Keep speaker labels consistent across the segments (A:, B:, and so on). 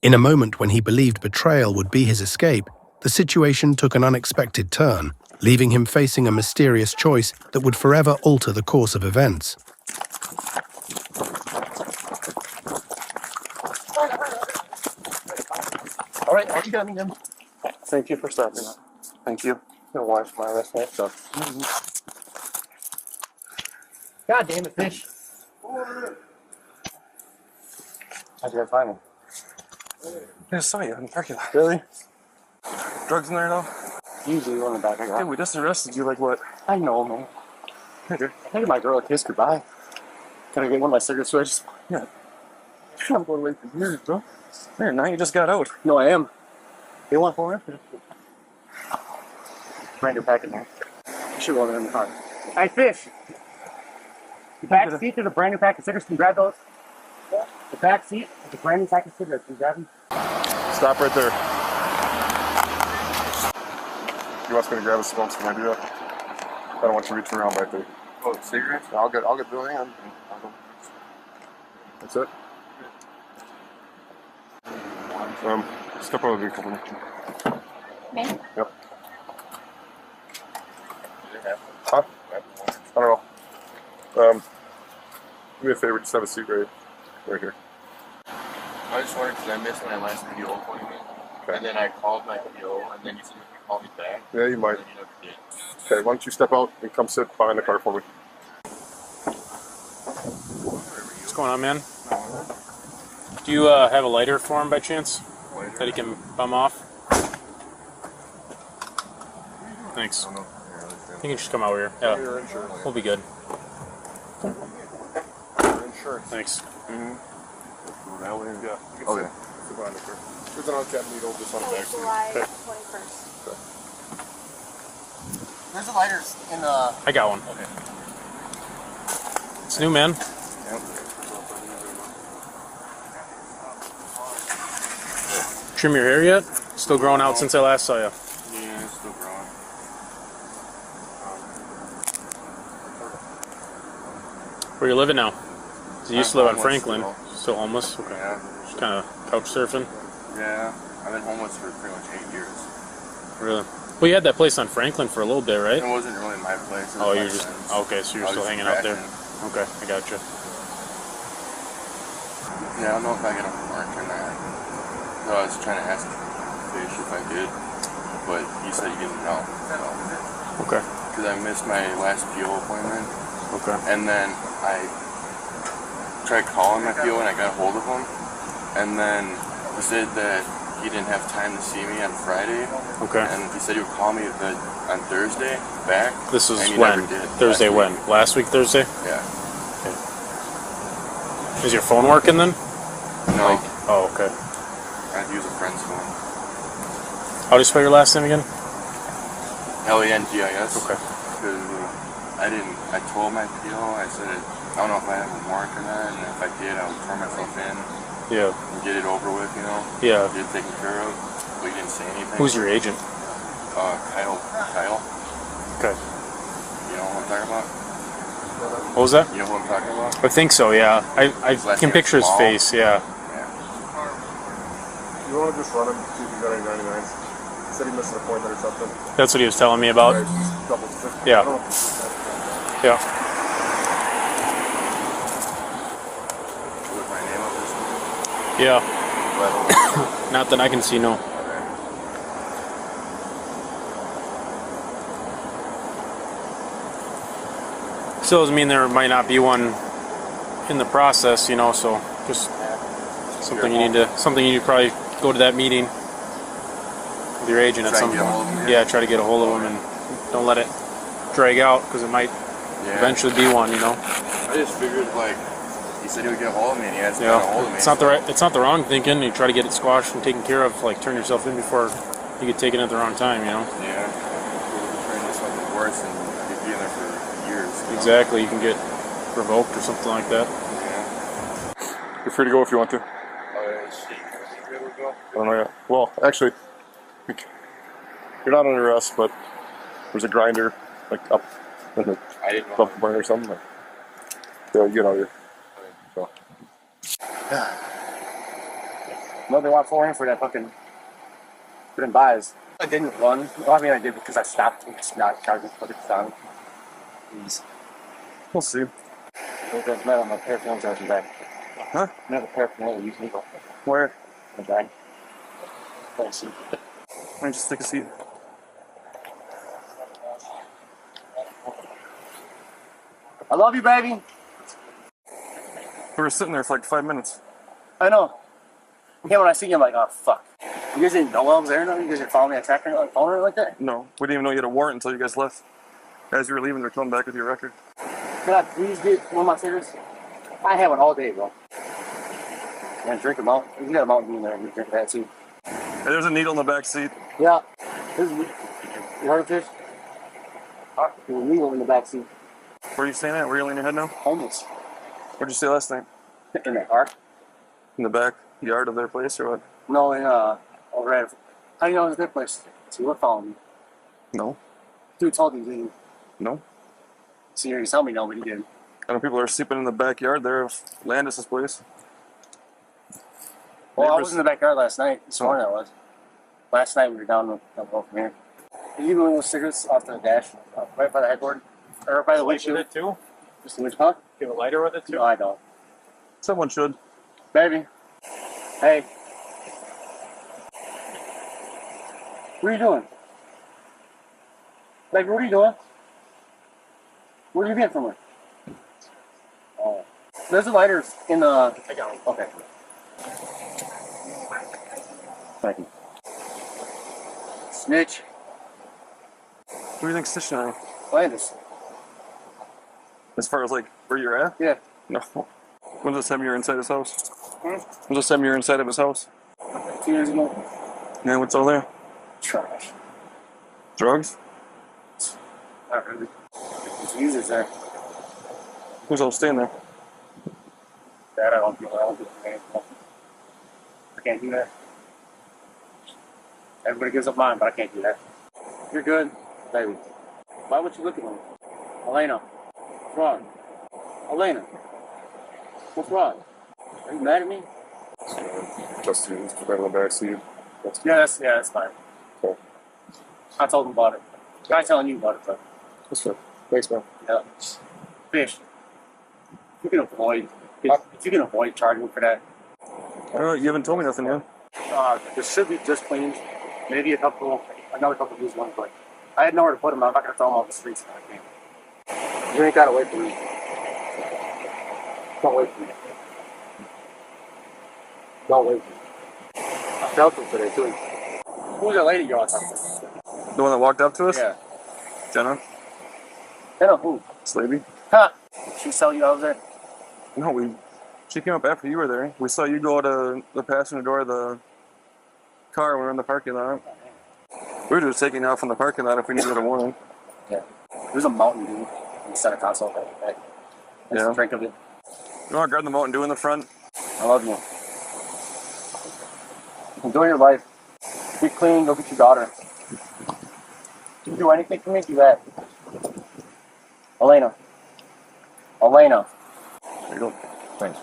A: In a moment when he believed betrayal would be his escape, the situation took an unexpected turn, leaving him facing a mysterious choice that would forever alter the course of events.
B: All right, I'll be done again. Thank you for stopping. Thank you. Gonna wash my rest of that stuff. God damn it, fish. How'd you guys find me?
C: I just saw you in the parking lot.
B: Really?
C: Drugs in there though?
B: Usually on the back I got.
C: Dude, we just arrested you like what?
B: I know, man. I think my girl kissed goodbye. Can I get one of my cigarette switches?
C: Yeah.
B: I'm going away for years, bro.
C: There, now you just got out.
B: No, I am. You want four minutes? Brand new pack in there. You should roll it in the car. Hey, fish! The back seat, there's a brand new pack of cigarettes. Can you grab those? The back seat, there's a brand new pack of cigarettes. Can you grab them?
D: Stop right there. He wants me to grab a smoke, so maybe I don't want you reaching around back there.
B: Oh, cigarettes?
D: I'll get Billy and I'll go. That's it. Step over the vehicle.
E: Me?
D: Yep. Huh? I don't know. Do me a favor, just have a seat right here.
F: I just wondered because I missed my last PO appointment, and then I called my PO, and then you said you could call me back.
D: Yeah, you might.
F: And you never did.
D: Okay, why don't you step out and come sit behind the car for me?
G: What's going on, man? Do you have a lighter for him by chance? That he can bum off? Thanks. You can just come over here. Yeah,
D: Your insurance.
G: we'll be good.
D: Your insurance.
G: Thanks.
D: That way you got.
F: Okay.
D: Sit behind the car. There's an uncapped needle just on the back seat.
E: July
D: Okay.
E: 21st.
B: There's the lighters in
G: I got one.
B: Okay.
G: It's new, man. Trim your hair yet? Still growing out since I last saw you.
F: Yeah, it's still growing.
G: Where you living now? 'Cause you used to live on
F: homeless
G: Franklin.
F: still.
G: Still homeless? Okay.
F: Yeah.
G: Just kind of couch surfing?
F: Yeah, I've been homeless for pretty much 8 years.
G: Really? Well, you had that place on Franklin for a little bit, right?
F: It wasn't really my place. It was
G: Oh,
F: my
G: you're just...
F: friend's.
G: Okay, so you're
F: I was
G: still
F: just
G: hanging out there.
F: crashing.
G: Okay, I gotcha.
F: Yeah, I don't know if I get off work or not. So I was trying to ask Fish if I did, but he said he didn't know.
G: Okay.
F: Because I missed my last PO appointment,
G: Okay.
F: and then I tried calling my PO and I got a hold of him, and then he said that he didn't have time to see me on Friday,
G: Okay.
F: and he said he would call me on Thursday back.
G: This was
F: and he
G: when?
F: never did.
G: Thursday
F: Last
G: when? Last week Thursday?
F: week. Yeah.
G: Is your phone working then?
F: No,
G: Oh, okay.
F: I'd use a friend's phone.
G: How do you spell your last name again?
F: LENGIS.
G: Okay.
F: Because I told my PO, I said, I don't know if I have homework or not, and if I did, I would turn myself in
G: Yeah.
F: and get it over with, you know?
G: Yeah.
F: Get it taken care of. But he didn't say anything.
G: Who's your agent?
F: Kyle.
G: Okay.
F: You know who I'm talking about?
G: What was that?
F: You know who I'm talking about?
G: I think so, yeah. I
F: last
G: can
F: name
G: picture his
F: Small.
G: face, yeah.
D: You want to just run him, see if you got any 99s? He said he missed an appointment or something.
G: That's what he was telling me about.
D: Right, just double check.
G: Yeah.
D: I don't know.
G: Yeah.
F: With my name up this one.
G: Yeah. Not that I can see, no. Still doesn't mean there might not be one in the process, you know, so just something you need to probably go to that meeting with your agent at
F: Try
G: some
F: and get a hold of
G: point.
F: him,
G: Yeah, try to get a hold of him and don't let it drag out because it might
F: Yeah.
G: eventually be one, you know.
F: I just figured, like, he said he would get a hold of me, and he hasn't got a hold of me.
G: It's not the wrong thinking. You try to get it squashed and taken care of, like turn yourself in before you get taken at the wrong time, you know.
F: Yeah. Trying to do something worse and you'd be in there for years. You know?
G: Exactly, you can get revoked or something like that.
F: Yeah.
D: You're free to go if you want to. I don't know yet. Well, actually, you're not under arrest, but there's a grinder like up in the
F: I didn't know.
D: above the burn or something. Like, yeah, you know, so.
B: Nobody wants to in for that fucking buys. I didn't run. Well, I mean, I did because I stopped. It's not charging for the sound. Please.
C: We'll see.
B: It doesn't matter. My paraphernalia charging back.
C: Huh?
B: Another paraphernalia you can go.
C: Where?
B: My bag. Let's see.
C: Why don't you just take a seat?
B: I love you, baby.
C: We were sitting there for like 5 minutes.
B: I know. Yeah, when I see you, I'm like, oh, fuck. You guys didn't know I was there? No? You guys didn't follow me on tracker like phone or like that?
C: No, we didn't even know you had a warrant until you guys left. As you were leaving, they're coming back with your record.
B: Can I please get one of my cigarettes? I had one all day, bro. And drink a mountain. You got a Mountain Dew in there. You drink that too.
C: Hey, there's a needle in the back seat.
B: Yeah. This is, you heard of this? There's a needle in the back seat.
C: Where are you staying at? Where are you laying your head now?
B: Homeless.
C: Where'd you stay last night?
B: In the car?
C: In the back yard of their place or what?
B: No, in, over at, how do you know it's their place? See, what following me?
C: No.
B: Dude told me, didn't he?
C: No.
B: See, you tell me no, but he did.
C: I know people are sleeping in the backyard there of Landis's place.
B: Well, I
C: Neighbors-
B: was in the backyard last night. This morning I was. Last night we were down the road from here. Did you give me those cigarettes off the dash, right by the headboard? Or by the windshield?
G: it too?
B: Just the windshield? Huh?
G: Give a lighter with it too?
B: No, I don't.
C: Someone should.
B: Baby. Hey. What are you doing? Baby, what are you doing? Where have you been from her? Oh. There's a lighter in the... I got one. Okay. Thank you. Snitch.
C: Who do you think's snitching on you?
B: Landis.
C: As far as like where you're at?
B: Yeah.
C: No. When's the time you were inside his house?
B: Hmm?
C: When's the time you were inside of his house?
B: 2 years ago.
C: Yeah, what's all there?
B: Trash.
C: Drugs?
B: Not really. There's users there.
C: Who's all staying there?
B: That I don't do. I can't do that. Everybody gives up mine, but I can't do that. You're good, baby. Why would you look at me? Elena, what's wrong? Elena, what's wrong? Are you mad at me?
D: Just you, put that in the back seat.
B: That's fine.
D: Cool.
B: I told him about it. Guy telling you about it, though.
D: That's good. Thanks, man.
B: Yeah. Fish. You can avoid. If you can avoid charging me for that,
C: You haven't told me nothing yet.
B: there should be just cleaned. Maybe another couple of used ones, but I had nowhere to put them. I'm not gonna throw them off the streets. You ain't gotta wait for me. Don't wait for me. Don't wait for me. I felt them today too. Who's that lady you're on top of?
C: The one that walked up to us?
B: Yeah.
C: Jenna?
B: Jenna who?
C: Slaby?
B: Huh? She saw you out there?
C: No, she came up after you were there. We saw you go to the passenger door of the car when we were in the parking lot. We were just taking off from the parking lot if we needed a warning.
B: Yeah. There's a Mountain Dew in the center console back. That's
C: Yeah.
B: a drink of it.
C: You want to grab the Mountain Dew in the front?
B: I love you. Enjoy your life. Be clean, go get your daughter. You do anything for me, do that. Elena. Elena.
C: There you go.
B: Thanks.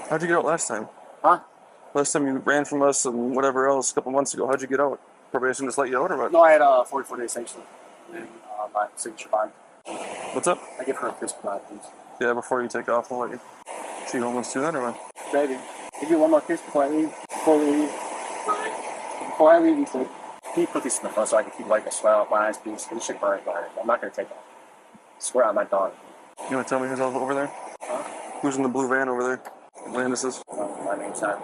C: How'd you get out last time?
B: Huh?
C: Last time you ran from us and whatever else a couple months ago, how'd you get out? Probation just let you out or what?
B: No, I had a 44-day sanction. And my signature bond.
C: What's up?
B: I give her a kiss goodbye, please.
C: Yeah, before you take off, I'll let you. She homeless too then or what?
B: Baby, give me one more kiss before I leave. Before we leave. Before I leave, you said, can you put these in the front so I can keep wiping the sweat off my eyes, please? This shit burns my eyes. I'm not going to take that. Swear on my dog.
C: You want to tell me who's over there?
B: Huh?
C: Who's in the blue van over there? Landis's?
B: My name's not.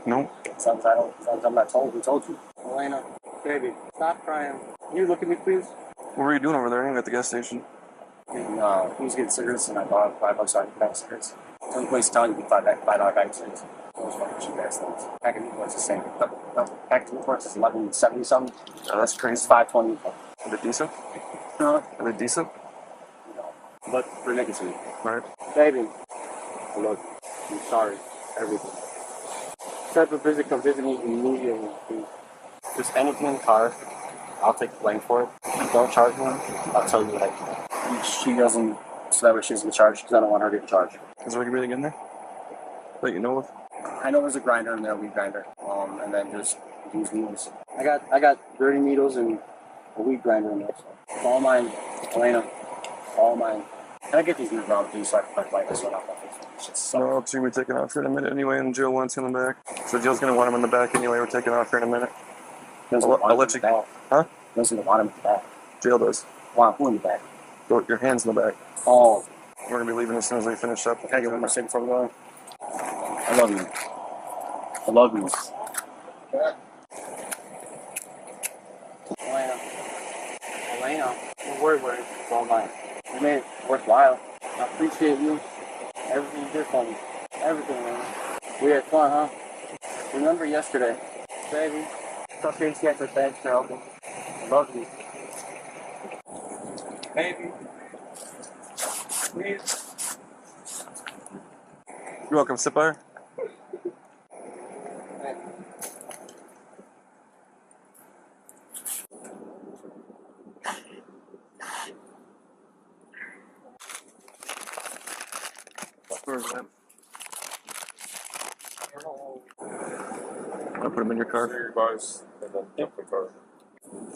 C: No.
B: Sometimes I'm not told. Who told you? Elena, baby, stop crying. Can you look at me, please?
C: What were you doing over there? At the gas station?
B: And, he was getting cigarettes, and I bought him $5 so I could pack cigarettes. The only place telling you can buy $5 bag of cigarettes. Those fucking cheap ass things. Pack of Newport's the same. Pack of Newport's is $11.70 something.
C: Oh, that's
B: It's
C: crazy.
B: $5.20.
C: Are they decent?
B: No,
C: Are they decent?
B: but for nicotine.
C: Right.
B: Baby, look, I'm sorry. Everything. Type of visit, come visit me immediately, please. Just anything in the car, I'll take the blame for it. Don't charge me. I'll tell you, like, she doesn't, so that way she doesn't get charged, because I don't want her to get charged.
C: Is there a way to get in there? That you know of?
B: I know there's a grinder in there, a weed grinder. And then just use needles. I got dirty needles and a weed grinder in there. So it's all mine, Elena. All mine. And I get these needles around these so I can light this one up.
C: No, it's gonna be taken off here in a minute anyway, and Jill wants him in the back. So Jill's gonna want him in the back anyway. We're taking off here in a minute. I'll let you go. Huh?
B: Doesn't want him in the back.
C: Jill does.
B: Want who in the back?
C: Go, your hands in the back.
B: Oh.
C: We're gonna be leaving as soon as we finish up.
B: Can I get one more sip before we go? I love you. I love you. Elena, don't worry about it. It's all mine. You made it worthwhile. I appreciate you. Everything you did for me. Everything, man. We had fun, huh? Remember yesterday, baby. Talk to you after thanks for helping. I love you. Baby. Please.
C: You're welcome, sit by her. Where's that? I'll put him in your car.
D: Your guys, and then jump the car.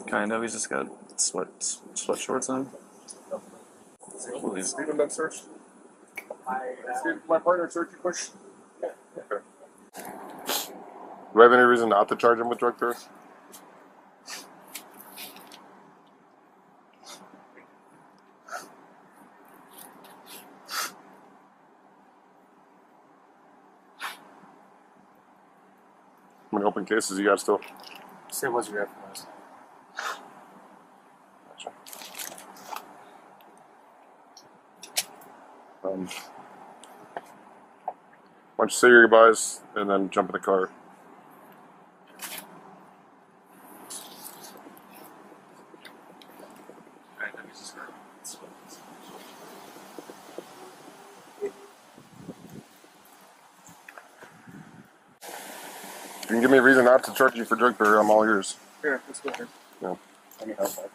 C: Kind of. He's just got sweat shorts on.
D: Steven been searched? My partner search you push? Yeah. Okay. Do I have any reason not to charge him with drug theft? How many open cases you got still?
B: Say what's your reference?
D: Gotcha. Why don't you say your goodbyes and then jump in the car? If you can give me a reason not to charge you for drug bearer, I'm all yours.
B: Here, let's go here.
D: Yeah.
B: Let me help that.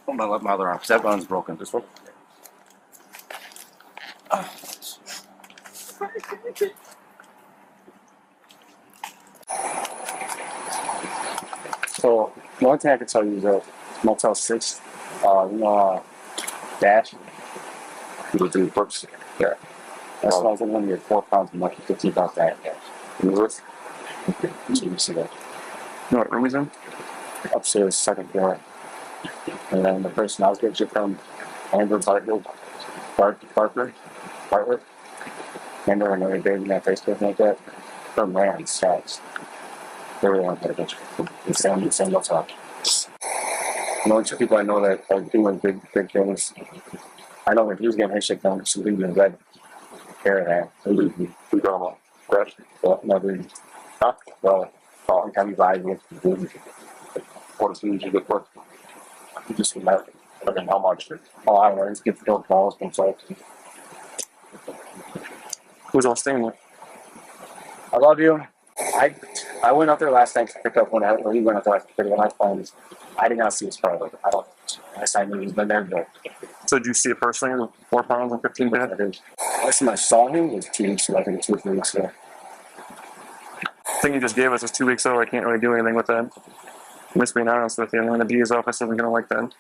B: Put my other arm, because that one's broken.
D: This one?
B: So, one thing I can tell you is that Motel 6, Dash, you do books. Yeah. That's why I was going to get 4 pounds and like 15 pounds that. In the roof. So you see that.
C: You know what room he's in?
B: Upstairs, second floor. And then the person I was getting shit from, Andrew Bartlett. Remember when they were dating that Facebook like that? From Rand Stats. They were the one that had a bunch of the same talk. The only 2 people I know that are doing big things. I know if he was getting his shit done, so he'd been red hair and that. We got him all fresh. Well, no, dude. Huh? Well, all the time you buy with what is usually good for? You just remember. Okay, how much? Oh, I don't know. He's getting filled balls himself.
C: Who's all staying with?
B: I love you. I went up there last night to pick up when he went up there to pick up my phone. I did not see his car. I don't. Unless I knew he's been there, but.
C: So did you see it personally with 4 pounds and 15 pounds?
B: Last time I saw him was 2 weeks ago. I think 2 or 3 weeks ago.
C: The thing you just gave us is 2 weeks old. I can't really do anything with that. I'm just being honest with you. I'm going to be his office isn't going to like that.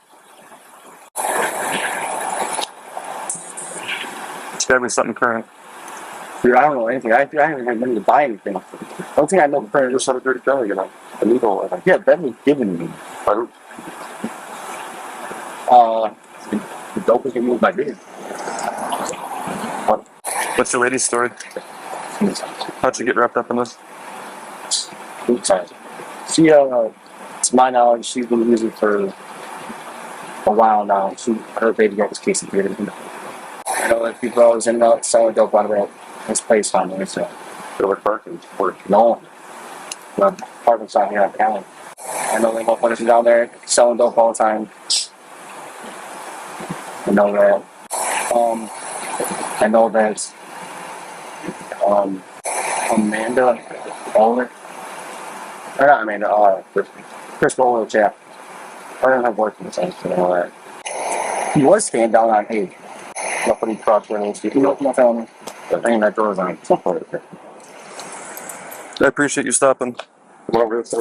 C: It's got to be something current.
B: Dude, I don't know anything. I haven't had money to buy anything. The only thing I know current is just had a dirty belly, illegal. Yeah, Ben was giving me. The dope was getting moved by me.
C: What's your lady's story? How'd you get wrapped up in this?
B: She, to my knowledge, she's been using for a while now. Her baby got this case of creative. I know that people are always in and out selling dope out of this place on there, so.
D: Philip Parkins work.
B: No. The apartment's out here in town. I know they motherfuckers down there selling dope all the time. I know that. Amanda Bowler. Or not Amanda, Chris Bowler, yeah. I don't have work in the sense and all that. He was staying down on 8. Nothing cross running. Nothing. Hanging that doors on.
C: I appreciate you stopping.
D: Come on over here, sir.